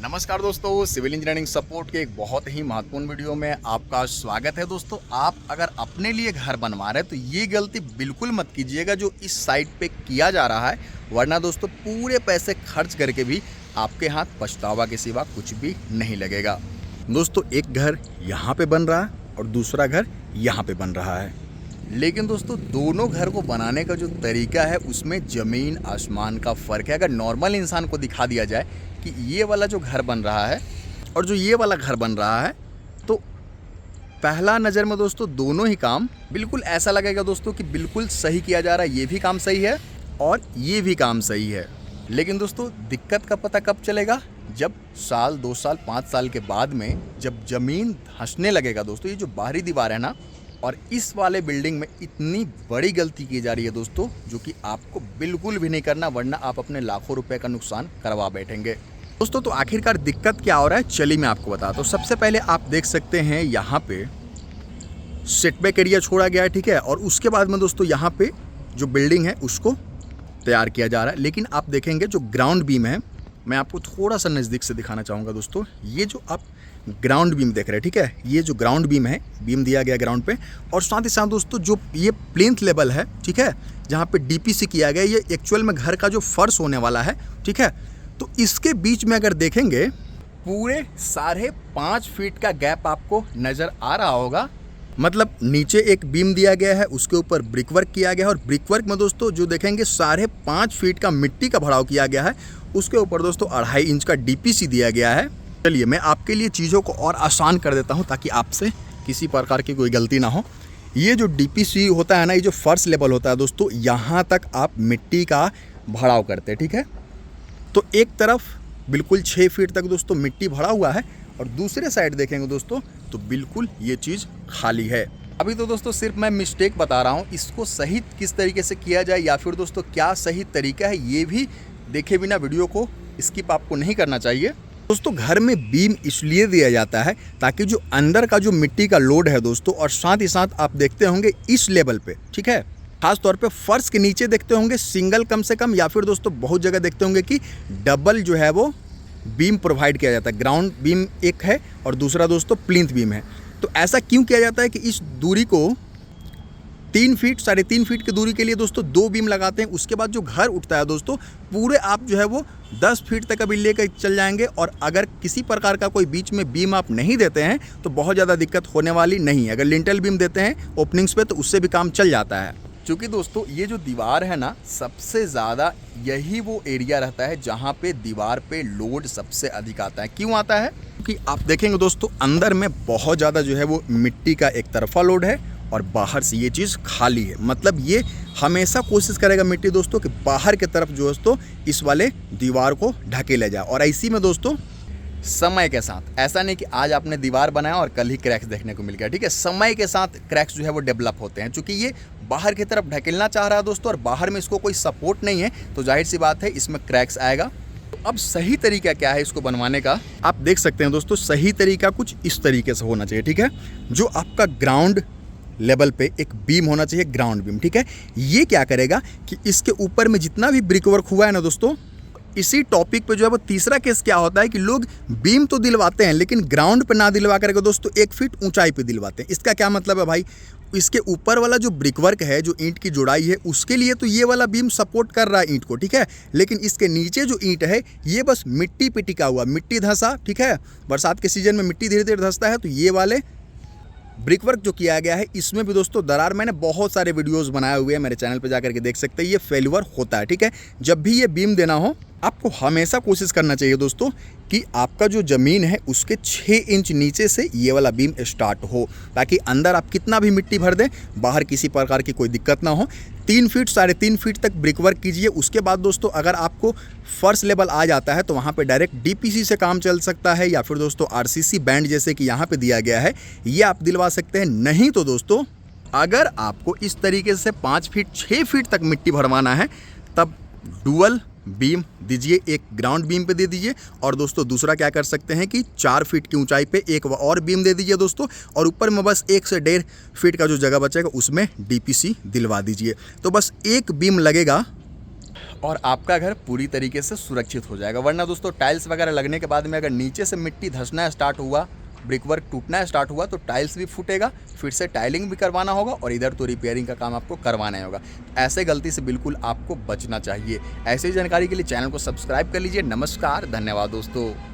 नमस्कार दोस्तों, civil engineering support के एक बहुत ही महत्वपूर्ण वीडियो में आपका स्वागत है। दोस्तों, आप अगर अपने लिए घर बनवा रहे हैं तो ये गलती बिल्कुल मत कीजिएगा जो इस साइट पे किया जा रहा है, वरना दोस्तों पूरे पैसे खर्च करके भी आपके हाथ पछतावा के सिवा कुछ भी नहीं लगेगा। दोस्तों, एक घर यहाँ पे बन रहा है और दूसरा घर यहाँ पे बन रहा है, लेकिन दोस्तों दोनों घर को बनाने का जो तरीका है उसमें ज़मीन आसमान का फ़र्क है। अगर नॉर्मल इंसान को दिखा दिया जाए कि ये वाला जो घर बन रहा है और जो ये वाला घर बन रहा है, तो पहला नज़र में दोस्तों दोनों ही काम बिल्कुल ऐसा लगेगा दोस्तों कि बिल्कुल सही किया जा रहा है। ये भी काम सही है और ये भी काम सही है। लेकिन दोस्तों दिक्कत का पता कब चलेगा? जब साल 2 साल 5 साल के बाद में जब ज़मीन धंसने लगेगा दोस्तों। ये जो बाहरी दीवार है ना, और इस वाले बिल्डिंग में इतनी बड़ी गलती की जा रही है दोस्तों, जो कि आपको बिल्कुल भी नहीं करना, वरना आप अपने लाखों रुपए का नुकसान करवा बैठेंगे। दोस्तों, तो आखिरकार दिक्कत क्या हो रहा है, चलिए मैं आपको बताता हूँ। सबसे पहले आप देख सकते हैं यहाँ पे सेटबैक एरिया छोड़ा गया है, ठीक है, और उसके बाद में दोस्तों यहाँ पे जो बिल्डिंग है उसको तैयार किया जा रहा है। लेकिन आप देखेंगे जो ग्राउंड बीम है, मैं आपको थोड़ा सा नज़दीक से दिखाना चाहूँगा दोस्तों। ये जो आप ग्राउंड बीम देख रहे हैं, ठीक है, ये जो ग्राउंड बीम है, बीम दिया गया ग्राउंड पे, और साथ ही साथ दोस्तों जो ये प्लिंथ लेवल है, ठीक है, जहाँ पे डीपीसी किया गया, ये एक्चुअल में घर का जो फर्श होने वाला है, ठीक है। तो इसके बीच में अगर देखेंगे पूरे 5.5 फीट का गैप आपको नज़र आ रहा होगा। मतलब नीचे एक बीम दिया गया है, उसके ऊपर ब्रिक वर्क किया गया है, और ब्रिक वर्क में दोस्तों जो देखेंगे 5.5 फीट का मिट्टी का भराव किया गया है, उसके ऊपर दोस्तों 2.5 इंच का डीपीसी दिया गया है। चलिए मैं आपके लिए चीज़ों को और आसान कर देता हूं ताकि आपसे किसी प्रकार की कोई गलती ना हो। ये जो डीपीसी होता है ना, ये जो फर्स्ट लेवल होता है दोस्तों, यहाँ तक आप मिट्टी का भराव करते हैं, ठीक है। तो एक तरफ बिल्कुल 6 फीट तक दोस्तों मिट्टी भरा हुआ है, और दूसरे साइड देखेंगे दोस्तों तो बिल्कुल ये चीज़ खाली है। अभी तो दोस्तों सिर्फ मैं मिस्टेक बता रहा हूँ, इसको सही किस तरीके से किया जाए या फिर दोस्तों क्या सही तरीका है, ये भी देखे बिना वीडियो को स्किप आपको नहीं करना चाहिए। दोस्तों घर में बीम इसलिए दिया जाता है ताकि जो अंदर का जो मिट्टी का लोड है दोस्तों, और साथ ही साथ आप देखते होंगे इस लेवल पे, ठीक है, खास तौर पे फर्श के नीचे देखते होंगे सिंगल कम से कम, या फिर दोस्तों बहुत जगह देखते होंगे कि डबल जो है वो बीम प्रोवाइड किया जाता है। ग्राउंड बीम एक है और दूसरा दोस्तों प्लिंथ बीम है। तो ऐसा क्यों किया जाता है कि इस दूरी को 3 फीट 3.5 फीट की दूरी के लिए दोस्तों 2 बीम लगाते हैं। उसके बाद जो घर उठता है दोस्तों, पूरे आप जो है वो 10 फीट तक अभी लेकर चल जाएंगे, और अगर किसी प्रकार का कोई बीच में बीम आप नहीं देते हैं तो बहुत ज़्यादा दिक्कत होने वाली नहीं है। अगर लिंटल बीम देते हैं ओपनिंग्स पे तो उससे भी काम चल जाता है। क्योंकि दोस्तों ये जो दीवार है ना, सबसे ज़्यादा यही वो एरिया रहता है जहाँ पे दीवार पे लोड सबसे अधिक आता है। क्यों आता है? क्योंकि आप देखेंगे दोस्तों अंदर में बहुत ज़्यादा जो है वो मिट्टी का एक तरफा लोड है, और बाहर से ये चीज़ खाली है। मतलब ये हमेशा कोशिश करेगा मिट्टी दोस्तों कि बाहर की तरफ जो दोस्तों इस वाले दीवार को ढके ले जाए। और इसी में दोस्तों समय के साथ, ऐसा नहीं कि आज आपने दीवार बनाया और कल ही क्रैक्स देखने को मिल गया, ठीक है, समय के साथ क्रैक्स जो है वो डेवलप होते हैं। चूँकि ये बाहर की तरफ ढकेलना चाह रहा है दोस्तों, और बाहर में इसको कोई सपोर्ट नहीं है, तो जाहिर सी बात है इसमें क्रैक्स आएगा। तो अब सही तरीका क्या है इसको बनवाने का, आप देख सकते हैं दोस्तों। सही तरीका कुछ इस तरीके से होना चाहिए, ठीक है। जो आपका ग्राउंड लेवल पे एक बीम होना चाहिए, ग्राउंड बीम, ठीक है। ये क्या करेगा कि इसके ऊपर में जितना भी ब्रिक वर्क हुआ है ना दोस्तों, इसी टॉपिक पे जो है वो तीसरा केस क्या होता है कि लोग बीम तो दिलवाते हैं लेकिन ग्राउंड पे ना दिलवा करके दोस्तों 1 फीट ऊंचाई पे दिलवाते हैं। इसका क्या मतलब है भाई? इसके ऊपर वाला जो ब्रिक वर्क है, जो ईंट की जुड़ाई है, उसके लिए तो ये वाला बीम सपोर्ट कर रहा है ईंट को, ठीक है, लेकिन इसके नीचे जो ईंट है ये बस मिट्टी पे टिका हुआ, मिट्टी धंसा, ठीक है। बरसात के सीजन में मिट्टी धीरे धीरे धंसता है, तो ये वाले ब्रिक वर्क जो किया गया है इसमें भी दोस्तों दरार, मैंने बहुत सारे वीडियोस बनाए हुए हैं, मेरे चैनल पे जाकर के देख सकते हैं। ये फेल्यूर होता है, ठीक है। जब भी ये बीम देना हो आपको हमेशा कोशिश करना चाहिए दोस्तों कि आपका जो ज़मीन है उसके 6 इंच नीचे से ये वाला बीम स्टार्ट हो, ताकि अंदर आप कितना भी मिट्टी भर दें बाहर किसी प्रकार की कोई दिक्कत ना हो। 3 फीट 3.5 फीट तक ब्रिक वर्क कीजिए। उसके बाद दोस्तों अगर आपको फर्स्ट लेवल आ जाता है तो वहाँ पे डायरेक्ट डीपीसी से काम चल सकता है, या फिर दोस्तों आरसीसी बैंड जैसे कि यहाँ पे दिया गया है, ये आप दिलवा सकते हैं। नहीं तो दोस्तों अगर आपको इस तरीके से 5 फीट 6 फीट तक मिट्टी भरवाना है, तब डुअल बीम दीजिए, एक ग्राउंड बीम पे दे दीजिए, और दोस्तों दूसरा क्या कर सकते हैं कि 4 फीट की ऊंचाई पे एक और बीम दे दीजिए दोस्तों, और ऊपर में बस 1 से 1.5 फीट का जो जगह बचेगा उसमें डीपीसी दिलवा दीजिए। तो बस एक बीम लगेगा और आपका घर पूरी तरीके से सुरक्षित हो जाएगा। वरना दोस्तों टाइल्स वगैरह लगने के बाद में अगर नीचे से मिट्टी धंसना स्टार्ट हुआ, ब्रिक वर्क टूटना स्टार्ट हुआ, तो टाइल्स भी फूटेगा, फिर से टाइलिंग भी करवाना होगा और इधर तो रिपेयरिंग का काम आपको करवाना ही होगा। ऐसे गलती से बिल्कुल आपको बचना चाहिए। ऐसी जानकारी के लिए चैनल को सब्सक्राइब कर लीजिए। नमस्कार, धन्यवाद दोस्तों।